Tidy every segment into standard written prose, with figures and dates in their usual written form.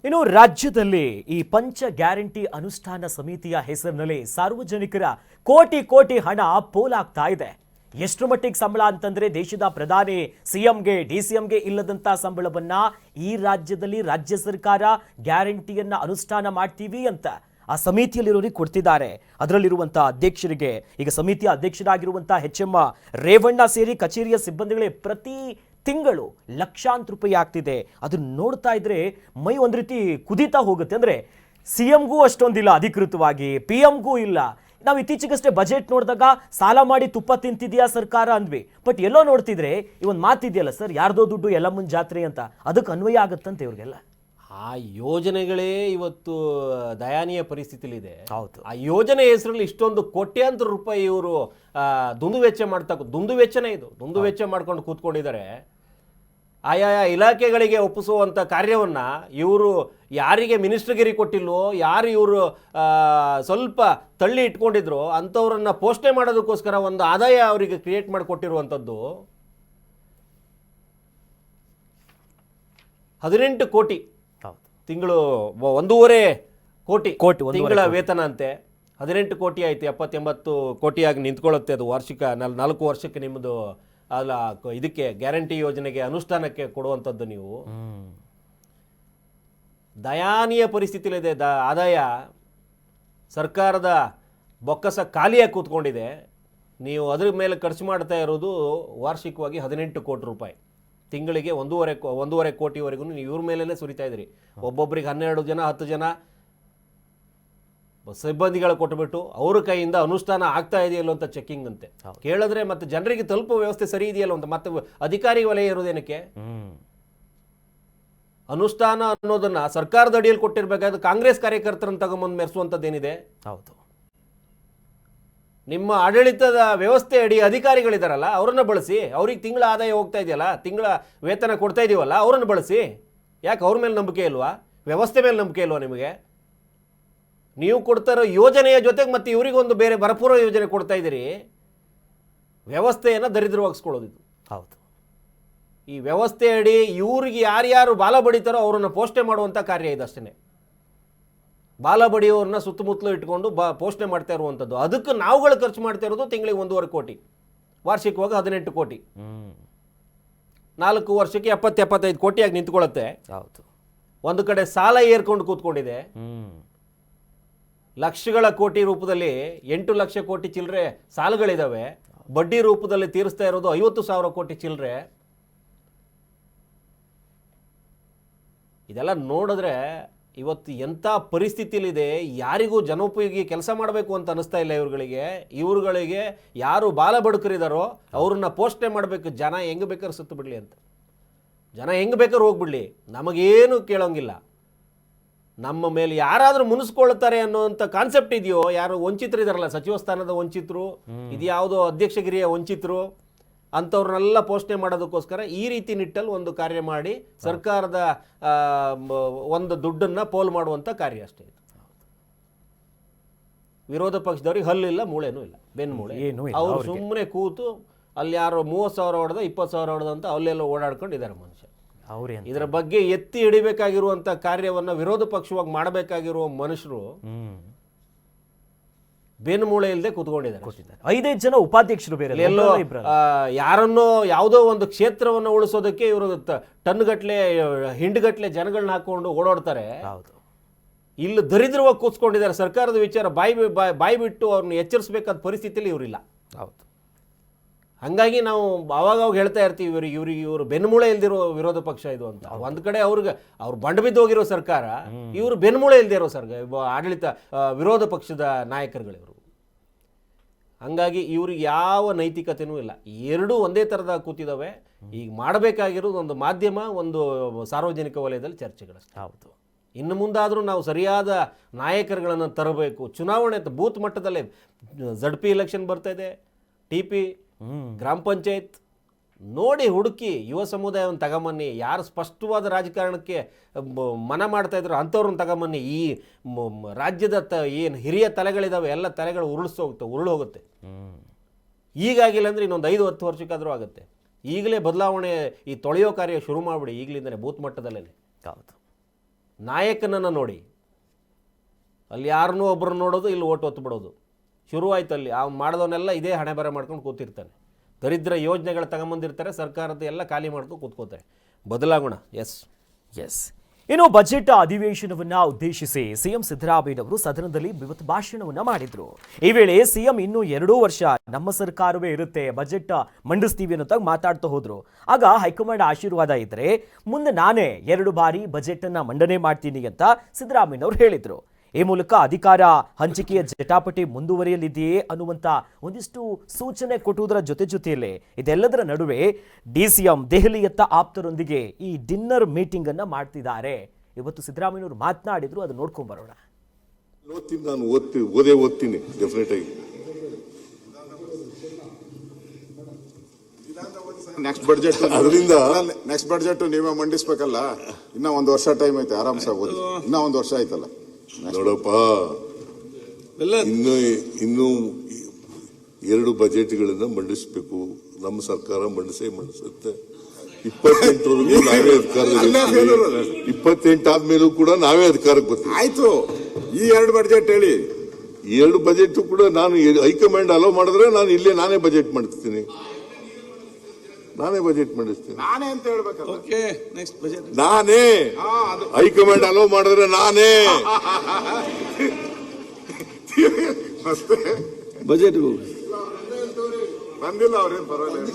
ಇನ್ನು ರಾಜ್ಯದಲ್ಲಿ ಈ ಪಂಚ ಗ್ಯಾರಂಟಿ ಅನುಷ್ಠಾನ ಸಮಿತಿಯ ಹೆಸರಿನಲ್ಲಿ ಸಾರ್ವಜನಿಕರ ಕೋಟಿ ಕೋಟಿ ಹಣ ಪೋಲಾಗ್ತಾ ಇದೆ. ಎಷ್ಟು ಮಟ್ಟಿಗೆ ಸಂಬಳ ಅಂತಂದ್ರೆ ದೇಶದ ಪ್ರಧಾನಿ ಸಿಎಂಗೆ ಡಿಸಿಎಂಗೆ ಇಲ್ಲದಂತ ಸಂಬಳವನ್ನ ಈ ರಾಜ್ಯದಲ್ಲಿ ರಾಜ್ಯ ಸರ್ಕಾರ ಗ್ಯಾರಂಟಿಯನ್ನ ಅನುಷ್ಠಾನ ಮಾಡ್ತೀವಿ ಅಂತ ಆ ಸಮಿತಿಯಲ್ಲಿರೋರಿಗೆ ಕೊಡ್ತಿದ್ದಾರೆ. ಅದರಲ್ಲಿರುವಂತಹ ಅಧ್ಯಕ್ಷರಿಗೆ, ಈಗ ಸಮಿತಿಯ ಅಧ್ಯಕ್ಷರಾಗಿರುವಂತಹ HM ರೇವಣ್ಣ ಸೇರಿ ಕಚೇರಿಯ ಸಿಬ್ಬಂದಿಗಳೇ ಪ್ರತಿ ತಿಂಗಳು ಲಕ್ಷಾಂತರ ರೂಪಾಯಿ ಆಗ್ತಿದೆ. ಅದನ್ನ ನೋಡ್ತಾ ಇದ್ರೆ ಮೈ ಒಂದ್ ರೀತಿ ಕುದೀತಾ ಹೋಗುತ್ತೆ. ಅಂದ್ರೆ ಸಿಎಂಗೂ ಅಷ್ಟೊಂದಿಲ್ಲ ಅಧಿಕೃತವಾಗಿ, PMಗೂ ಇಲ್ಲ. ನಾವು ಇತ್ತೀಚೆಗಷ್ಟೇ ಬಜೆಟ್ ನೋಡಿದಾಗ ಸಾಲ ಮಾಡಿ ತುಪ್ಪ ತಿಂತಿದ್ಯಾ ಸರ್ಕಾರ ಅಂದ್ವಿ. ಬಟ್ ಎಲ್ಲೋ ನೋಡ್ತಿದ್ರೆ ಈ ಒಂದು ಮಾತಿದೆಯಲ್ಲ ಸರ್, ಯಾರ್ದೋ ದುಡ್ಡು ಎಲ್ಲಮ್ಮನ ಜಾತ್ರೆ ಅಂತ, ಅದಕ್ಕೆ ಅನ್ವಯ ಆಗುತ್ತಂತೆ ಇವ್ರಿಗೆಲ್ಲ. ಆ ಯೋಜನೆಗಳೇ ಇವತ್ತು ದಯನೀಯ ಪರಿಸ್ಥಿತಿಲಿದೆ. ಹೌದು. ಆ ಯೋಜನೆ ಹೆಸರಲ್ಲಿ ಇಷ್ಟೊಂದು ಕೋಟ್ಯಾಂತರ ರೂಪಾಯಿ ಇವರು ದುಂದು ವೆಚ್ಚ ಮಾಡ್ಕೊಂಡು ಕೂತ್ಕೊಂಡಿದ್ದಾರೆ. ಆಯಾ ಇಲಾಖೆಗಳಿಗೆ ಒಪ್ಪಿಸುವಂಥ ಕಾರ್ಯವನ್ನು ಇವರು ಯಾರಿಗೆ ಮಿನಿಸ್ಟರ್ಗಿರಿ ಕೊಟ್ಟಿಲ್ವೋ, ಯಾರು ಇವರು ಸ್ವಲ್ಪ ತಳ್ಳಿ ಇಟ್ಕೊಂಡಿದ್ರು ಅಂಥವ್ರನ್ನ ಪೋಷಣೆ ಮಾಡೋದಕ್ಕೋಸ್ಕರ ಒಂದು ಆದಾಯ ಅವರಿಗೆ ಕ್ರಿಯೇಟ್ ಮಾಡಿಕೊಟ್ಟಿರುವಂಥದ್ದು 18 ಕೋಟಿ ತಿಂಗಳು, 1.5 ಕೋಟಿ ತಿಂಗಳ ವೇತನ ಅಂತೆ. 18 ಕೋಟಿ ಆಯ್ತು, 70-80 ಕೋಟಿಯಾಗಿ ನಿಂತ್ಕೊಳ್ಳುತ್ತೆ ಅದು ವಾರ್ಷಿಕ. 4 ವರ್ಷಕ್ಕೆ ನಿಮ್ಮದು ಅಲ್ಲ ಇದಕ್ಕೆ ಗ್ಯಾರಂಟಿ ಯೋಜನೆಗೆ ಅನುಷ್ಠಾನಕ್ಕೆ ಕೊಡುವಂಥದ್ದು. ನೀವು ದಯಾನೀಯ ಪರಿಸ್ಥಿತಿಲಿದೆ. ಆದಾಯ ಸರ್ಕಾರದ ಬೊಕ್ಕಸ ಖಾಲಿಯಾಗಿ ಕೂತ್ಕೊಂಡಿದೆ. ನೀವು ಅದ್ರ ಮೇಲೆ ಖರ್ಚು ಮಾಡ್ತಾ ಇರೋದು ವಾರ್ಷಿಕವಾಗಿ 18 ಕೋಟಿ ರೂಪಾಯಿ, ತಿಂಗಳಿಗೆ 1.5 ಕೋಟಿವರೆಗೂ ನೀವು ಇವ್ರ ಮೇಲೇ ಸುರಿತಾ ಇದ್ರಿ. ಒಬ್ಬೊಬ್ಬರಿಗೆ 12 ಜನ 10 ಜನ ಸಿಬ್ಬಂದಿಗಳು ಕೊಟ್ಟುಬಿಟ್ಟು ಅವ್ರ ಕೈಯಿಂದ ಅನುಷ್ಠಾನ ಆಗ್ತಾ ಇದೆಯಲ್ಲ ಅಂತ ಚೆಕಿಂಗ್ ಅಂತೆ. ಕೇಳಿದ್ರೆ ಮತ್ತೆ ಜನರಿಗೆ ತಲುಪುವ ವ್ಯವಸ್ಥೆ ಸರಿ ಇದೆಯಲ್ಲ ಅಂತ ಮತ್ತೆ ಅಧಿಕಾರಿ ವಲಯ ಇರೋದೇನಕ್ಕೆ? ಅನುಷ್ಠಾನ ಅನ್ನೋದನ್ನ ಸರ್ಕಾರದ ಅಡಿಯಲ್ಲಿ ಕೊಟ್ಟಿರ್ಬೇಕಾದ್ರೆ ಕಾಂಗ್ರೆಸ್ ಕಾರ್ಯಕರ್ತರನ್ನು ತಗೊಂಬಂದು ಮೆರೆಸುವಂಥದ್ದೇನಿದೆ? ಹೌದು. ನಿಮ್ಮ ಆಡಳಿತದ ವ್ಯವಸ್ಥೆ ಅಡಿ ಅಧಿಕಾರಿಗಳಿದಾರಲ್ಲ ಅವರನ್ನ ಬಳಸಿ. ಅವ್ರಿಗೆ ತಿಂಗಳ ಆದಾಯ ಹೋಗ್ತಾ ಇದೆಯಲ್ಲ, ತಿಂಗಳ ವೇತನ ಕೊಡ್ತಾ ಇದೀವಲ್ಲ, ಅವರನ್ನು ಬಳಸಿ. ಯಾಕೆ ಅವ್ರ ಮೇಲೆ ನಂಬಿಕೆ ಇಲ್ವಾ? ವ್ಯವಸ್ಥೆ ಮೇಲೆ ನಂಬಿಕೆ ಇಲ್ವಾ ನಿಮಗೆ? ನೀವು ಕೊಡ್ತಾ ಇರೋ ಯೋಜನೆಯ ಜೊತೆಗೆ ಮತ್ತೆ ಇವರಿಗೊಂದು ಬೇರೆ ಭರಪೂರ್ವ ಯೋಜನೆ ಕೊಡ್ತಾ ಇದ್ದೀರಿ. ವ್ಯವಸ್ಥೆಯನ್ನು ದರಿದ್ರವಾಗಿಸ್ಕೊಳ್ಳೋದು ಇದು. ಹೌದು. ಈ ವ್ಯವಸ್ಥೆ ಅಡಿ ಇವ್ರಿಗೆ ಯಾರ್ಯಾರು ಬಾಲ ಬಡಿತಾರೋ ಅವರನ್ನು ಪೋಷಣೆ ಮಾಡುವಂಥ ಕಾರ್ಯ ಇದಷ್ಟೇ. ಬಾಲ ಬಡಿಯೋರನ್ನ ಸುತ್ತಮುತ್ತಲು ಇಟ್ಕೊಂಡು ಪೋಷಣೆ ಮಾಡ್ತಾ ಇರುವಂಥದ್ದು. ಅದಕ್ಕೆ ನಾವುಗಳು ಖರ್ಚು ಮಾಡ್ತಾ ಇರೋದು ತಿಂಗಳಿಗೆ 1.5 ಕೋಟಿ, ವಾರ್ಷಿಕವಾಗಿ 18 ಕೋಟಿ. 4 ವರ್ಷಕ್ಕೆ 70-75 ಕೋಟಿಯಾಗಿ ನಿಂತ್ಕೊಳ್ಳುತ್ತೆ. ಹೌದು. ಒಂದು ಕಡೆ ಸಾಲ ಏರ್ಕೊಂಡು ಕೂತ್ಕೊಂಡಿದೆ. ಲಕ್ಷಗಳ ಕೋಟಿ ರೂಪದಲ್ಲಿ 8 ಲಕ್ಷ ಕೋಟಿ ಚಿಲ್ಲರೆ ಸಾಲಗಳಿದಾವೆ. ಬಡ್ಡಿ ರೂಪದಲ್ಲಿ ತೀರಿಸ್ತಾ ಇರೋದು 50,000 ಕೋಟಿ ಚಿಲ್ಲರೆ. ಇದೆಲ್ಲ ನೋಡಿದ್ರೆ ಇವತ್ತು ಎಂಥ ಪರಿಸ್ಥಿತಿಲಿದೆ. ಯಾರಿಗೂ ಜನೋಪಯೋಗಿ ಕೆಲಸ ಮಾಡಬೇಕು ಅಂತ ಅನಿಸ್ತಾ ಇಲ್ಲ ಇವ್ರುಗಳಿಗೆ ಯಾರು ಬಾಲ ಬಡುಕರಿದಾರೋ ಅವ್ರನ್ನ ಪೋಷಣೆ ಮಾಡಬೇಕು. ಜನ ಹೆಂಗೆ ಬೇಕಾದ್ರೂ ಸುತ್ತು ಬಿಡಲಿ ಅಂತ, ಜನ ಹೆಂಗೆ ಬೇಕಾದ್ರೂ ಹೋಗ್ಬಿಡ್ಲಿ, ನಮಗೇನು ಕೇಳೋಂಗಿಲ್ಲ. ನಮ್ಮ ಮೇಲೆ ಯಾರಾದರೂ ಮುನಿಸ್ಕೊಳ್ತಾರೆ ಅನ್ನೋಂಥ ಕಾನ್ಸೆಪ್ಟ್ ಇದೆಯೋ, ಯಾರು ವಂಚಿತರಿದಾರಲ್ಲ, ಸಚಿವ ಸ್ಥಾನದ ವಂಚಿತರು, ಇದು ಯಾವುದೋ ಅಧ್ಯಕ್ಷಗಿರಿಯ ವಂಚಿತರು, ಅಂಥವ್ರನ್ನೆಲ್ಲ ಪೋಷಣೆ ಮಾಡೋದಕ್ಕೋಸ್ಕರ ಈ ರೀತಿ ನಿಟ್ಟಲ್ಲಿ ಒಂದು ಕಾರ್ಯ ಮಾಡಿ ಸರ್ಕಾರದ ಒಂದು ದುಡ್ಡನ್ನು ಪೋಲ್ ಮಾಡುವಂಥ ಕಾರ್ಯ ಅಷ್ಟೇ ಇದು. ವಿರೋಧ ಪಕ್ಷದವ್ರಿಗೆ ಹಲ್ಲಿಲ್ಲ, ಮೂಳೆನೂ ಇಲ್ಲ, ಬೆನ್ಮೂಳೆ. ಅವ್ರು ಸುಮ್ಮನೆ ಕೂತು ಅಲ್ಲಿ ಯಾರೋ 30,000 ಹೊಡೆದ 20,000 ಹೊಡೆದ ಅಂತ ಅಲ್ಲೆಲ್ಲ ಓಡಾಡ್ಕೊಂಡಿದ್ದಾರೆ ಮನುಷ್ಯ. ಇದರ ಬಗ್ಗೆ ಎತ್ತಿ ಹಿಡಿಬೇಕಾಗಿರುವಂಥ ಕಾರ್ಯವನ್ನು ವಿರೋಧ ಪಕ್ಷವಾಗಿ ಮಾಡಬೇಕಾಗಿರುವ ಮನುಷ್ಯರು ಬೆನ್ಮೂಳೆ ಇಲ್ಲದೆ ಕೂತ್ಕೊಂಡಿದ್ದಾರೆ. 5 ಜನ ಉಪಾಧ್ಯಕ್ಷರು ಬೇರೆ ಎಲ್ಲೋ ಯಾರನ್ನೋ ಯಾವುದೋ ಒಂದು ಕ್ಷೇತ್ರವನ್ನು ಉಳಿಸೋದಕ್ಕೆ ಇವರು ಟನ್ಗಟ್ಲೆ ಹಿಂಡ್ಗಟ್ಲೆ ಜನಗಳನ್ನ ಹಾಕೊಂಡು ಓಡಾಡ್ತಾರೆ. ಇಲ್ಲಿ ದರಿದ್ರವಾಗಿ ಕೂತ್ಕೊಂಡಿದ್ದಾರೆ. ಸರ್ಕಾರದ ವಿಚಾರ ಬಾಯಿ ಬಿಟ್ಟು ಅವ್ರನ್ನ ಎಚ್ಚರಿಸಬೇಕಾದ ಪರಿಸ್ಥಿತಿಯಲ್ಲಿ ಇವರಿಲ್ಲ. ಹೌದು. ಹಂಗಾಗಿ ನಾವು ಅವಾಗ ಹೇಳ್ತಾ ಇರ್ತೀವಿ, ಇವರು ಬೆನ್ಮೂಳೆ ಇಲ್ದಿರೋ ವಿರೋಧ ಪಕ್ಷ ಇದು ಅಂತ. ಒಂದ್ ಕಡೆ ಅವ್ರು ಬಂಡ ಬಿದ್ದೋಗಿರೋ ಸರ್ಕಾರ, ಇವರು ಬೆನ್ಮೂಳೆ ಇಲ್ದೇ ಇರೋ ಆಡಳಿತ ವಿರೋಧ ಪಕ್ಷದ ನಾಯಕರುಗಳಿವರು. ಹಂಗಾಗಿ ಇವ್ರಿಗೆ ಯಾವ ನೈತಿಕತೆನೂ ಇಲ್ಲ. ಎರಡೂ ಒಂದೇ ಥರದ ಕೂತಿದ್ದಾವೆ. ಈಗ ಮಾಡಬೇಕಾಗಿರೋದು ಒಂದು ಮಾಧ್ಯಮ, ಒಂದು ಸಾರ್ವಜನಿಕ ವಲಯದಲ್ಲಿ ಚರ್ಚೆಗಳಷ್ಟೇ. ಹೌದು. ಇನ್ನು ಮುಂದಾದರೂ ನಾವು ಸರಿಯಾದ ನಾಯಕರುಗಳನ್ನು ತರಬೇಕು. ಚುನಾವಣೆ ಬೂತ್ ಮಟ್ಟದಲ್ಲೇ ZP ಎಲೆಕ್ಷನ್ ಬರ್ತಾ ಇದೆ, TP ಗ್ರಾಮ ಪಂಚಾಯತ್ ನೋಡಿ ಹುಡುಕಿ ಯುವ ಸಮುದಾಯವನ್ನು ತಗೊಂಬನ್ನಿ. ಯಾರು ಸ್ಪಷ್ಟವಾದ ರಾಜಕಾರಣಕ್ಕೆ ಮನ ಮಾಡ್ತಾ ಇದ್ರು ಅಂಥವ್ರನ್ನ ತಗೊಂಬನ್ನಿ. ಈ ರಾಜ್ಯದ ಏನು ಹಿರಿಯ ತಲೆಗಳಿದಾವೆ ಎಲ್ಲ ತಲೆಗಳು ಉರುಳು ಹೋಗುತ್ತೆ. ಈಗಾಗಿಲ್ಲ ಅಂದರೆ ಇನ್ನೊಂದು 5-10 ವರ್ಷಕ್ಕಾದರೂ ಆಗುತ್ತೆ. ಈಗಲೇ ಬದಲಾವಣೆ ಈ ತೊಳೆಯೋ ಕಾರ್ಯ ಶುರು ಮಾಡಿಬಿಡಿ ಈಗಲಿಂದಲೇ ಬೂತ್ ಮಟ್ಟದಲ್ಲೇ. ಹೌದು. ನಾಯಕನನ್ನು ನೋಡಿ. ಅಲ್ಲಿ ಯಾರನ್ನೂ ಒಬ್ಬರನ್ನ ನೋಡೋದು, ಇಲ್ಲಿ ಓಟ್ ಒತ್ತು ಬಿಡೋದು ಶುರುವಾಯ್ತು. ಅಲ್ಲಿ ಅವ್ನು ಮಾಡಿದವನ್ನೆಲ್ಲ ಇದೇ ಹಣೆ ಬರ ಮಾಡ್ಕೊಂಡು ಕೂತಿರ್ತಾನೆ. ದರಿದ್ರ ಯೋಜನೆಗಳು ತಗೊಂಬಂದಿರ್ತಾರೆ, ಸರ್ಕಾರದ ಎಲ್ಲ ಖಾಲಿ ಮಾಡ್ಕೊಂಡು ಕೂತ್ಕೋತಾರೆ. ಬದಲಾಗೋಣ. ಎಸ್. ಇನ್ನು ಬಜೆಟ್ ಅಧಿವೇಶನವನ್ನ ಉದ್ದೇಶಿಸಿ ಸಿಎಂ ಸಿದ್ದರಾಮಯ್ಯನವರು ಸದನದಲ್ಲಿ ಬೃಹತ್ ಭಾಷಣವನ್ನ ಮಾಡಿದ್ರು. ಈ ವೇಳೆ ಸಿಎಂ ಇನ್ನು 2 ವರ್ಷ ನಮ್ಮ ಸರ್ಕಾರವೇ ಇರುತ್ತೆ, ಬಜೆಟ್ ಮಂಡಿಸ್ತೀವಿ ಅನ್ನೋ ಮಾತಾಡ್ತಾ ಹೋದ್ರು. ಆಗ ಹೈಕಮಾಂಡ್ ಆಶೀರ್ವಾದ ಇದ್ರೆ ಮುಂದೆ ನಾನೇ 2 ಬಾರಿ ಬಜೆಟ್ ಅನ್ನ ಮಂಡನೆ ಮಾಡ್ತೀನಿ ಅಂತ ಸಿದ್ದರಾಮಯ್ಯನವರು ಹೇಳಿದ್ರು. ಈ ಮೂಲಕ ಅಧಿಕಾರ ಹಂಚಿಕೆಯ ಜಟಾಪಟಿ ಮುಂದುವರಿಯಲಿದೆಯೇ ಅನ್ನುವಂತ ಒಂದಿಷ್ಟು ಸೂಚನೆ ಕೊಟ್ಟುವುದರ ಜೊತೆಯಲ್ಲೇ ಇದೆಲ್ಲದರ ನಡುವೆ ಡಿಸಿಎಂ ದೆಹಲಿಯತ್ತ ಆಪ್ತರೊಂದಿಗೆ ಈ ಡಿನ್ನರ್ ಮೀಟಿಂಗ್ ಅನ್ನ ಮಾಡ್ತಿದ್ದಾರೆ. ಇವತ್ತು ಸಿದ್ದರಾಮಯ್ಯನವರು ಮಾತನಾಡಿದ್ರು, ಅದನ್ನ ನೋಡ್ಕೊಂಡ್ ಬರೋಣ. ನಾನು ಓದ್ತೀನಿ ಡೆಫಿನೆಟ್ ಆಗಿ. ನೆಕ್ಸ್ಟ್ ಬಡ್ಜೆಟ್ ನೀವೇ ಮಂಡಿಸ್ಬೇಕಲ್ಲ. ಇನ್ನ 1 ವರ್ಷ ಟೈಮ್ ಐತೆ, ಆರಾಮ್ಸ ಓದಿ. ಇನ್ನ 1 ವರ್ಷ ಆಯ್ತಲ್ಲ ನೋಡಪ್ಪ. ಇನ್ನು 2 ಬಜೆಟ್ಗಳನ್ನ ಮಂಡಿಸಬೇಕು. ನಮ್ಮ ಸರ್ಕಾರ ಮಂಡಿಸುತ್ತೆ. 28 ನಾವೇ ಅಧಿಕಾರದಲ್ಲಿ, 28 ಆದ್ಮೇಲೂ ಕೂಡ ನಾವೇ ಅಧಿಕಾರಕ್ಕೆ ಬರ್ತೀವಿ. ಆಯ್ತು. ಈ 2 ಬಡ್ಜೆಟ್ ಹೇಳಿ. ಈ 2 ಬಜೆಟ್ ಕೂಡ ನಾನು ಹೈಕಮಾಂಡ್ ಅಲೋ ಮಾಡಿದ್ರೆ ನಾನು ಇಲ್ಲೇ ನಾನೇ ಬಜೆಟ್ ಮಾಡ್ತೀನಿ, ನಾನೇ ಬಜೆಟ್ ಮಂಡಿಸ್ತೀನಿ. ನಾನೇ ಅಂತ ಹೇಳ್ಬೇಕಲ್ಲ. ಓಕೆ, ನೆಕ್ಸ್ಟ್ ಬಜೆಟ್ ನಾನೇ. ಹೈಕಮಾಂಡ್ ಅಲೋ ಮಾಡಿದ್ರೆ ನಾನೇ ಬಜೆಟ್ ಬಂದಿಲ್ಲ. ಅವ್ರೇನ್ ಪರವಾಗಿಲ್ಲ.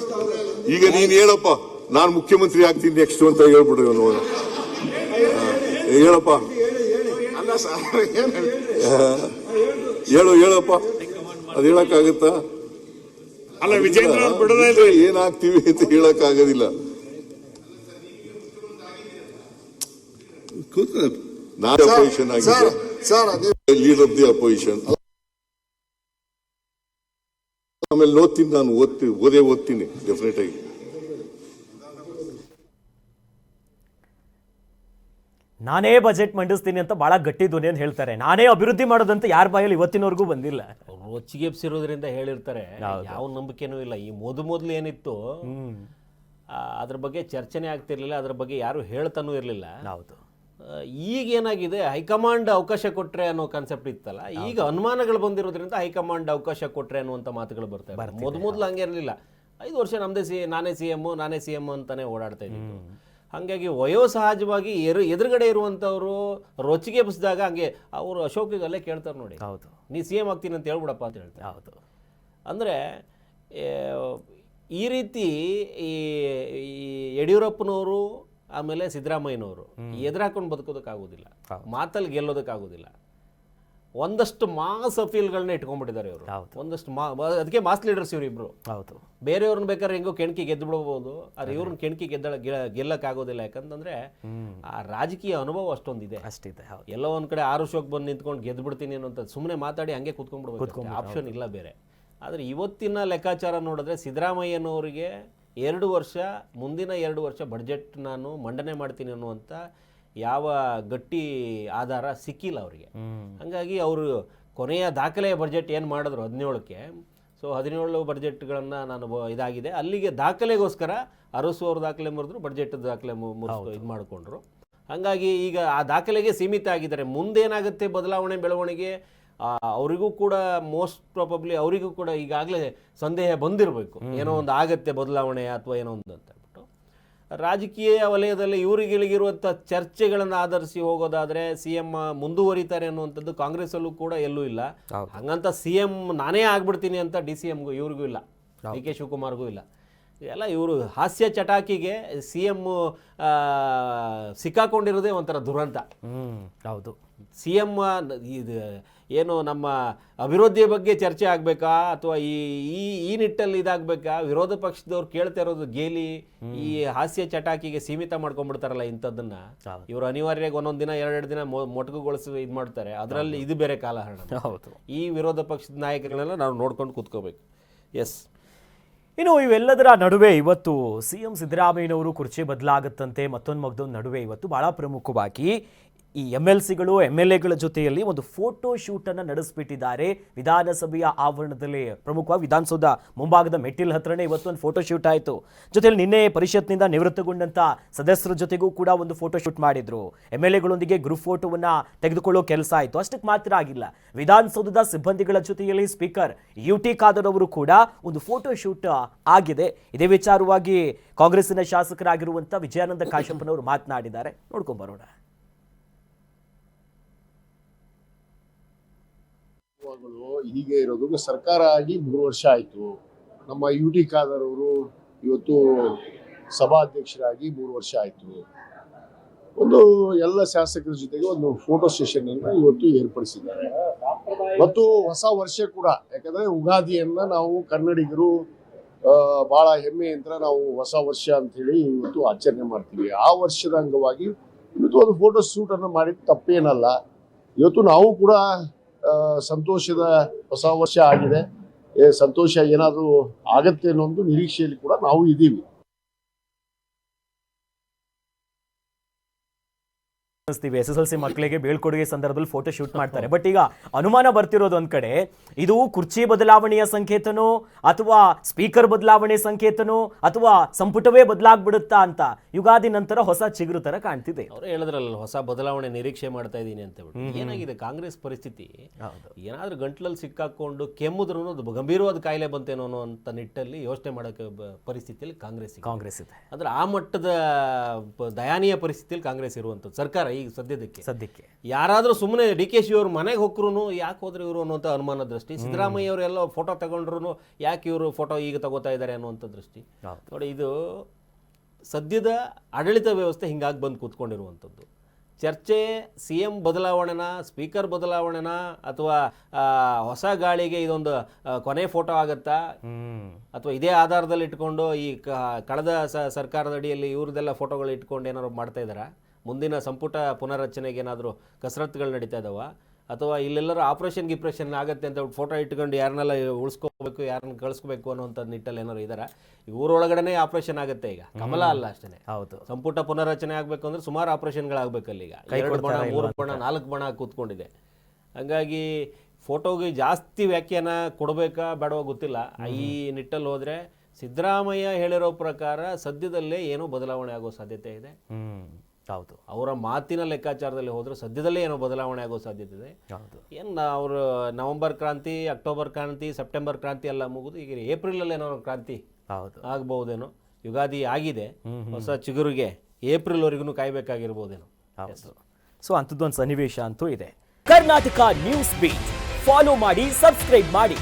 ಈಗ ನೀನ್ ಹೇಳಪ್ಪ, ನಾನು ಮುಖ್ಯಮಂತ್ರಿ ಆಗ್ತೀನಿ ನೆಕ್ಸ್ಟ್ ಅಂತ ಹೇಳ್ಬಿಡು. ನೋಡ ಹೇಳಪ್ಪ. ಅಲ್ಲ ಸರ್, ಏನ್ ಹೇಳಪ್ಪ. ಅದ್ ಹೇಳಕ್ಕಾಗತ್ತಾ? ಅಲ್ಲ, ವಿಜೇಂದ್ರ ಬಿಡೋದೇ ಏನಾಗ್ತೀವಿ ಅಂತ ಹೇಳಕ್ ಆಗೋದಿಲ್ಲ. ನಾನು ಅಪೋಸಿಷನ್ ಆಗಿದೆ, ಲೀಡರ್ ಆಫ್ ದಿ ಅಪೋಸಿಷನ್. ಆಮೇಲೆ ನೋಡ್ತೀನಿ, ನಾನು ಓದ್ತೀನಿ ಡೆಫಿನೆಟ್ ಆಗಿ. ನಾನೇ ಬಜೆಟ್ ಮಂಡಿಸ್ತೀನಿ ಅಂತ ಬಹಳ ಗಟ್ಟಿ ಧ್ವನಿಯನ್ನು ಹೇಳ್ತಾರೆ. ನಾನೇ ಅಭಿವೃದ್ಧಿ ಮಾಡೋದಂತ ಯಾರ ಬಾಯಲ್ಲಿ ಇವತ್ತಿನವರೆಗೂ ಬಂದಿಲ್ಲ. ರೊಚ್ಚಿಗೆಬ್ಸಿರೋದ್ರಿಂದ ಹೇಳಿರ್ತಾರೆ. ಯಾವ ನಂಬಿಕೆನೂ ಇಲ್ಲ. ಈ ಮೊದಲು ಏನಿತ್ತು ಅದ್ರ ಬಗ್ಗೆ ಚರ್ಚೆನೇ ಆಗ್ತಿರ್ಲಿಲ್ಲ, ಅದ್ರ ಬಗ್ಗೆ ಯಾರು ಹೇಳ್ತಾನೂ ಇರಲಿಲ್ಲ. ಹೌದು. ಈಗ ಏನಾಗಿದೆ, ಹೈಕಮಾಂಡ್ ಅವಕಾಶ ಕೊಟ್ರೆ ಅನ್ನೋ ಕಾನ್ಸೆಪ್ಟ್ ಇತ್ತಲ್ಲ, ಈಗ ಅನುಮಾನಗಳು ಬಂದಿರೋದ್ರಿಂದ ಹೈಕಮಾಂಡ್ ಅವಕಾಶ ಕೊಟ್ರೆ ಅನ್ನುವಂಥ ಮಾತುಗಳು ಬರ್ತಾರೆ. ಮೊದಲು ಹಂಗೆ ಇರಲಿಲ್ಲ. 5 ವರ್ಷ ನಮ್ದೇ ನಾನೇ ಸಿ ಎಂ ಅಂತಾನೆ ಓಡಾಡ್ತಾ ಇದ್ದಿತ್ತು. ಹಾಗಾಗಿ ವಯೋಸಹಜವಾಗಿ ಎದುರುಗಡೆ ಇರುವಂಥವ್ರು ರೊಚ್ಚಿಗೆ ಬಸಿದಾಗ ಹಂಗೆ ಅವರು ಅಶೋಕಿಗೆ ಅಲ್ಲೇ ಕೇಳ್ತಾರೆ ನೋಡಿ. ಹೌದು, ನೀ ಸಿ ಎಂ ಆಗ್ತೀನಿ ಅಂತ ಹೇಳ್ಬಿಡಪ್ಪ ಅಂತ ಹೇಳ್ತಾರೆ. ಹೌದು. ಅಂದರೆ ಈ ರೀತಿ ಈ ಯಡಿಯೂರಪ್ಪನವರು ಆಮೇಲೆ ಸಿದ್ದರಾಮಯ್ಯನವರು ಎದುರಾಕೊಂಡು ಬದುಕೋದಕ್ಕಾಗೋದಿಲ್ಲ, ಮಾತಲ್ಲಿ ಗೆಲ್ಲೋದಕ್ಕಾಗೋದಿಲ್ಲ. ಒಂದಷ್ಟು ಮಾಸ್ ಅಫೀಲ್ಗಳನ್ನ ಇಟ್ಕೊಂಡ್ಬಿಟ್ಟಿದ್ದಾರೆ ಇವರು. ಒಂದಷ್ಟು ಅದಕ್ಕೆ ಮಾಸ್ ಲೀಡರ್ಸ್ ಇವರು ಇಬ್ರು. ಹೌದು. ಬೇರೆಯವ್ರನ್ನ ಬೇಕಾದ್ರೆ ಹೆಂಗೋ ಕೆಣಕಿ ಗೆದ್ದು ಬಿಡಬಹುದು, ಆದ್ರೆ ಇವ್ರನ್ನ ಕೆಣಕಿ ಗೆಲ್ಲಕ್ಕಾಗೋದಿಲ್ಲ. ಯಾಕಂತಂದ್ರೆ ಆ ರಾಜಕೀಯ ಅನುಭವ ಅಷ್ಟೊಂದಿದೆ. ಅಷ್ಟಿದೆ. ಎಲ್ಲೋ ಒಂದ್ ಕಡೆ 6 ವರ್ಷಕ್ಕೆ ಬಂದು ನಿಂತ್ಕೊಂಡು ಗೆದ್ದು ಬಿಡ್ತೀನಿ ಅನ್ನೋಂಥ ಸುಮ್ಮನೆ ಮಾತಾಡಿ ಹಂಗೆ ಕೂತ್ಕೊಂಡ್ಬಿಡ್ಬೇಕು, ಆಪ್ಷನ್ ಇಲ್ಲ ಬೇರೆ. ಆದರೆ ಇವತ್ತಿನ ಲೆಕ್ಕಾಚಾರ ನೋಡಿದ್ರೆ ಸಿದ್ದರಾಮಯ್ಯನವರಿಗೆ 2 ವರ್ಷ, ಮುಂದಿನ 2 ವರ್ಷ ಬಡ್ಜೆಟ್ ನಾನು ಮಂಡನೆ ಮಾಡ್ತೀನಿ ಅನ್ನುವಂಥ ಯಾವ ಗಟ್ಟಿ ಆಧಾರ ಸಿಕ್ಕಿಲ್ಲ ಅವರಿಗೆ. ಹಾಗಾಗಿ ಅವರು ಕೊನೆಯ ದಾಖಲೆಯ ಬಡ್ಜೆಟ್ ಏನು ಮಾಡಿದ್ರು 17ಕ್ಕೆ, ಸೊ 17 ಬಡ್ಜೆಟ್ಗಳನ್ನು ನಾನು ಇದಾಗಿದೆ ಅಲ್ಲಿಗೆ ದಾಖಲೆಗೋಸ್ಕರ 60,000 ದಾಖಲೆ ಮುರಿದ್ರು, ಬಡ್ಜೆಟ್ ದಾಖಲೆ ಇದು ಮಾಡಿಕೊಂಡ್ರು. ಹಾಗಾಗಿ ಈಗ ಆ ದಾಖಲೆಗೆ ಸೀಮಿತ ಆಗಿದ್ದಾರೆ. ಮುಂದೇನಾಗುತ್ತೆ ಬದಲಾವಣೆ ಬೆಳವಣಿಗೆ ಅವರಿಗೂ ಕೂಡ ಮೋಸ್ಟ್ ಪ್ರಾಬಬ್ಲಿ ಅವರಿಗೂ ಕೂಡ ಈಗಾಗಲೇ ಸಂದೇಹ ಬಂದಿರಬೇಕು, ಏನೋ ಒಂದು ಆಗತ್ತೆ ಬದಲಾವಣೆ ಅಥವಾ ಏನೋ ಒಂದು ಅಂತ ಹೇಳ್ಬಿಟ್ಟು. ರಾಜಕೀಯ ವಲಯದಲ್ಲಿ ಇವರಿಗಿರುವಂಥ ಚರ್ಚೆಗಳನ್ನು ಆಧರಿಸಿ ಹೋಗೋದಾದರೆ ಸಿ ಎಂ ಮುಂದುವರಿತಾರೆ ಅನ್ನುವಂಥದ್ದು ಕಾಂಗ್ರೆಸ್ಸಲ್ಲೂ ಕೂಡ ಎಲ್ಲೂ ಇಲ್ಲ. ಹಂಗಂತ ಸಿ ಎಂ ನಾನೇ ಆಗ್ಬಿಡ್ತೀನಿ ಅಂತ DCMಗೂ ಇವ್ರಿಗೂ ಇಲ್ಲ, DK ಶಿವಕುಮಾರ್ಗೂ ಇಲ್ಲ. ಎಲ್ಲ ಇವರು ಹಾಸ್ಯ ಚಟಾಕಿಗೆ ಸಿ ಎಂ ಸಿಕ್ಕಾಕೊಂಡಿರೋದೇ ಒಂಥರ ದುರಂತ. ಹೌದು. ಸಿ ಎಂ ಇದು ಏನು ನಮ್ಮ ಅಭಿವೃದ್ಧಿಯ ಬಗ್ಗೆ ಚರ್ಚೆ ಆಗಬೇಕಾ ಅಥವಾ ಈ ನಿಟ್ಟಲ್ಲಿ ಇದಾಗಬೇಕಾ? ವಿರೋಧ ಪಕ್ಷದವ್ರು ಕೇಳ್ತಾ ಇರೋದು ಗೇಲಿ ಈ ಹಾಸ್ಯ ಚಟಾಕಿಗೆ ಸೀಮಿತ ಮಾಡ್ಕೊಂಡ್ಬಿಡ್ತಾರಲ್ಲ ಇಂಥದ್ದನ್ನ. ಇವರು ಅನಿವಾರ್ಯವಾಗಿ ಒಂದೊಂದು ದಿನ 2 ದಿನ ಮೊಟಕುಗೊಳಿಸಿ ಇದು ಮಾಡ್ತಾರೆ. ಅದರಲ್ಲಿ ಇದು ಬೇರೆ ಕಾಲಹರಣ. ಈ ವಿರೋಧ ಪಕ್ಷದ ನಾಯಕರನ್ನೆಲ್ಲ ನಾವು ನೋಡ್ಕೊಂಡು ಕೂತ್ಕೋಬೇಕು. ಎಸ್. ಇನ್ನು ಇವೆಲ್ಲದರ ನಡುವೆ ಇವತ್ತು ಸಿಎಂ ಸಿದ್ದರಾಮಯ್ಯನವರು ಕುರ್ಚಿ ಬದಲಾಗುತ್ತಂತೆ ಮತ್ತೊಂದು ನಡುವೆ ಇವತ್ತು ಬಹಳ ಪ್ರಮುಖವಾಗಿ ಈ MLCಗಳು MLAಗಳ ಜೊತೆಯಲ್ಲಿ ಒಂದು ಫೋಟೋ ಶೂಟ್ ಅನ್ನ ನಡೆಸಿಬಿಟ್ಟಿದ್ದಾರೆ ವಿಧಾನಸಭೆಯ ಆವರಣದಲ್ಲಿ. ಪ್ರಮುಖವಾಗಿ ವಿಧಾನಸೌಧ ಮುಂಭಾಗದ ಮೆಟ್ಟಿಲ್ ಹತ್ರನೇ ಇವತ್ತು ಒಂದು ಫೋಟೋ ಶೂಟ್ ಆಯಿತು. ಜೊತೆಯಲ್ಲಿ ನಿನ್ನೆ ಪರಿಷತ್ನಿಂದ ನಿವೃತ್ತಗೊಂಡಂತ ಸದಸ್ಯರ ಜೊತೆಗೂ ಕೂಡ ಒಂದು ಫೋಟೋ ಶೂಟ್ ಮಾಡಿದ್ರು. MLAಗಳೊಂದಿಗೆ ಗ್ರೂಪ್ ಫೋಟೋವನ್ನ ತೆಗೆದುಕೊಳ್ಳೋ ಕೆಲಸ ಆಯಿತು. ಅಷ್ಟಕ್ಕೆ ಮಾತ್ರ ಆಗಿಲ್ಲ, ವಿಧಾನಸೌಧದ ಸಿಬ್ಬಂದಿಗಳ ಜೊತೆಯಲ್ಲಿ ಸ್ಪೀಕರ್ UT ಖಾದರ್ ಅವರು ಕೂಡ ಒಂದು ಫೋಟೋ ಶೂಟ್ ಆಗಿದೆ. ಇದೇ ವಿಚಾರವಾಗಿ ಕಾಂಗ್ರೆಸ್ಸಿನ ಶಾಸಕರಾಗಿರುವಂತ ವಿಜಯಾನಂದ ಕಾಶಪ್ಪನವರು ಮಾತನಾಡಿದ್ದಾರೆ. ನೋಡ್ಕೊಂಡ್ ಬರೋಣ. ಹೀಗೆ ಇರೋದು ಸರ್ಕಾರ ಆಗಿ 3 ವರ್ಷ ಆಯಿತು. ನಮ್ಮ UT ಖಾದರ್ ಅವರು ಇವತ್ತು ಸಭಾಧ್ಯಕ್ಷರಾಗಿ 3 ವರ್ಷ ಆಯಿತು. ಒಂದು ಎಲ್ಲ ಶಾಸಕರ ಜೊತೆಗೆ ಒಂದು ಫೋಟೋ ಸೆಷನ್ ಅನ್ನ ಇವತ್ತು ಏರ್ಪಡಿಸಿದ್ದಾರೆ. ಮತ್ತು ಹೊಸ ವರ್ಷ ಕೂಡ, ಯಾಕಂದ್ರೆ ಉಗಾದಿಯನ್ನ ನಾವು ಕನ್ನಡಿಗರು ಬಹಳ ಹೆಮ್ಮೆಯಿಂದ ನಾವು ಹೊಸ ವರ್ಷ ಅಂತ ಹೇಳಿ ಇವತ್ತು ಆಚರಣೆ ಮಾಡ್ತೀವಿ. ಆ ವರ್ಷದ ಅಂಗವಾಗಿ ಇವತ್ತು ಒಂದು ಫೋಟೋ ಶೂಟ್ ಅನ್ನು ಮಾಡಿದ್ದು ತಪ್ಪೇನಲ್ಲ. ಇವತ್ತು ನಾವು ಕೂಡ ಸಂತೋಷದ ಹೊಸ ವರ್ಷ ಆಗಿದೆ, ಸಂತೋಷ ಏನಾದರೂ ಆಗತ್ತೆ ಅನ್ನೋ ಒಂದು ನಿರೀಕ್ಷೆಯಲ್ಲಿ ಕೂಡ ನಾವು ಇದ್ದೀವಿ. SSLC ಮಕ್ಕಳಿಗೆ ಬೀಳ್ಕೊಡುಗೆ ಸಂದರ್ಭದಲ್ಲಿ ಫೋಟೋ ಶೂಟ್ ಮಾಡ್ತಾರೆ. ಬಟ್ ಈಗ ಅನುಮಾನ ಬರ್ತಿರೋದು ಒಂದ್ ಕಡೆ, ಇದು ಕುರ್ಚಿ ಬದಲಾವಣೆಯ ಸಂಕೇತನೋ ಅಥವಾ ಸ್ಪೀಕರ್ ಬದಲಾವಣೆ ಸಂಕೇತನೋ ಅಥವಾ ಸಂಪುಟವೇ ಬದಲಾಗ್ಬಿಡುತ್ತಾ ಅಂತ ಯುಗಾದಿ ನಂತರ ಹೊಸ ಚಿಗುರು ತರ ಕಾಣ್ತಿದೆ. ಅವರು ಹೇಳಿದ್ರಲ್ಲ ಹೊಸ ಬದಲಾವಣೆ ನಿರೀಕ್ಷೆ ಮಾಡ್ತಾ ಇದ್ದೀನಿ ಅಂತ ಹೇಳ್ಬಿಟ್ಟು. ಏನಾಗಿದೆ ಕಾಂಗ್ರೆಸ್ ಪರಿಸ್ಥಿತಿ, ಏನಾದ್ರೂ ಗಂಟ್ಲಲ್ಲಿ ಸಿಕ್ಕಾಕೊಂಡು ಕೆಮ್ಮುದ್ರೂ ಅದು ಗಂಭೀರವಾದ ಕಾಯಿಲೆ ಬಂತೇನೋ ಅಂತ ನಿಟ್ಟಲ್ಲಿ ಯೋಚನೆ ಮಾಡೋಕೆ ಪರಿಸ್ಥಿತಿಯಲ್ಲಿ ಕಾಂಗ್ರೆಸ್ ಇದೆ. ಅಂದ್ರೆ ಆ ಮಟ್ಟದ ದಯಾನೀಯ ಪರಿಸ್ಥಿತಿಯಲ್ಲಿ ಕಾಂಗ್ರೆಸ್ ಇರುವಂಥದ್ದು ಸರ್ಕಾರ ಈಗ ಸದ್ಯಕ್ಕೆ. ಯಾರಾದ್ರೂ ಸುಮ್ಮನೆ DK ಶಿವ ಅವ್ರ ಮನೆಗೆ ಹೋಗ್ರು ಯಾಕೆ ಹೋದ್ರೆ ಇವರು ಅನ್ನುವಂಥ ಅನುಮಾನ ದೃಷ್ಟಿ, ಸಿದ್ದರಾಮಯ್ಯ ಅವರೆಲ್ಲ ಫೋಟೋ ತಗೊಂಡ್ರು ಯಾಕೆ ಇವರು ಫೋಟೋ ಈಗ ತಗೋತಾ ಇದ್ದಾರೆ ಅನ್ನುವಂಥ ದೃಷ್ಟಿ ನೋಡಿ. ಇದು ಸದ್ಯದ ಆಡಳಿತ ವ್ಯವಸ್ಥೆ ಹಿಂಗಾಗಿ ಬಂದು ಕೂತ್ಕೊಂಡಿರುವಂಥದ್ದು. ಚರ್ಚೆ CM ಬದಲಾವಣೆನ, ಸ್ಪೀಕರ್ ಬದಲಾವಣೆನ, ಅಥವಾ ಹೊಸ ಗಾಳಿಗೆ ಇದೊಂದು ಕೊನೆ ಫೋಟೋ ಆಗತ್ತಾ, ಅಥವಾ ಇದೇ ಆಧಾರದಲ್ಲಿ ಇಟ್ಕೊಂಡು ಈ ಕಳೆದ ಸರ್ಕಾರದ ಅಡಿಯಲ್ಲಿ ಇವ್ರದ್ದೆಲ್ಲ ಫೋಟೋಗಳು ಇಟ್ಕೊಂಡು ಏನಾದ್ರು ಮಾಡ್ತಾ ಇದ್ದಾರಾ, ಮುಂದಿನ ಸಂಪುಟ ಪುನರ್ರಚನೆಗೆ ಏನಾದರೂ ಕಸರತ್ತುಗಳು ನಡೀತಾ ಇದಾವ, ಅಥವಾ ಇಲ್ಲೆಲ್ಲರೂ ಆಪರೇಷನ್ ಗಿಪ್ರೇಷನ್ ಆಗುತ್ತೆ ಅಂತ ಫೋಟೋ ಇಟ್ಕೊಂಡು ಯಾರನ್ನೆಲ್ಲ ಉಳಿಸ್ಕೋಬೇಕು, ಯಾರನ್ನ ಕಳಿಸ್ಕೋಬೇಕು ಅನ್ನೋಂಥ ನಿಟ್ಟಲ್ಲಿ ಏನಾದ್ರು ಇದಾರ. ಊರೊಳಗಡೆ ಆಪರೇಷನ್ ಆಗುತ್ತೆ ಈಗ, ಕಮಲ ಅಲ್ಲ ಅಷ್ಟೇ. ಹೌದು, ಸಂಪುಟ ಪುನರ್ರಚನೆ ಆಗಬೇಕು ಅಂದ್ರೆ ಸುಮಾರು ಆಪರೇಷನ್ಗಳಾಗಬೇಕಲ್ಲಿ. ಈಗ 2 ಬಣ 3 ಬಣ 4 ಬಣ ಕೂತ್ಕೊಂಡಿದೆ. ಹಾಗಾಗಿ ಫೋಟೋಗೆ ಜಾಸ್ತಿ ವ್ಯಾಖ್ಯಾನ ಕೊಡಬೇಕಾ ಬೇಡವಾ ಗೊತ್ತಿಲ್ಲ. ಈ ನಿಟ್ಟಲ್ಲಿ ಹೋದರೆ ಸಿದ್ದರಾಮಯ್ಯ ಹೇಳಿರೋ ಪ್ರಕಾರ ಸದ್ಯದಲ್ಲೇ ಏನೋ ಬದಲಾವಣೆ ಆಗೋ ಸಾಧ್ಯತೆ ಇದೆ. ಹೌದು, ಅವರ ಮಾತಿನ ಲೆಕ್ಕಾಚಾರದಲ್ಲಿ ಹೋದ್ರೆ ಸದ್ಯದಲ್ಲೇ ಏನೋ ಬದಲಾವಣೆ ಆಗೋ ಸಾಧ್ಯತೆ ಇದೆ. ಏನು ಅವರು ನವೆಂಬರ್ ಕ್ರಾಂತಿ, ಅಕ್ಟೋಬರ್ ಕ್ರಾಂತಿ, ಸೆಪ್ಟೆಂಬರ್ ಕ್ರಾಂತಿ ಎಲ್ಲ ಮುಗಿದು ಈಗ ಏಪ್ರಿಲಲ್ಲಿ ಏನೋ ಕ್ರಾಂತಿ ಆಗಬಹುದೇನೋ. ಯುಗಾದಿ ಆಗಿದೆ, ಹೊಸ ಚಿಗುರಿಗೆ ಏಪ್ರಿಲ್ವರೆಗೂ ಕಾಯ್ಬೇಕಾಗಿರ್ಬೋದೇನೋ. ಸೊ ಅಂಥದ್ದೊಂದು ಸನ್ನಿವೇಶ ಅಂತೂ ಇದೆ. ಕರ್ನಾಟಕ ನ್ಯೂಸ್ ಬೀಟ್ ಫಾಲೋ ಮಾಡಿ, ಸಬ್ಸ್ಕ್ರೈಬ್ ಮಾಡಿ.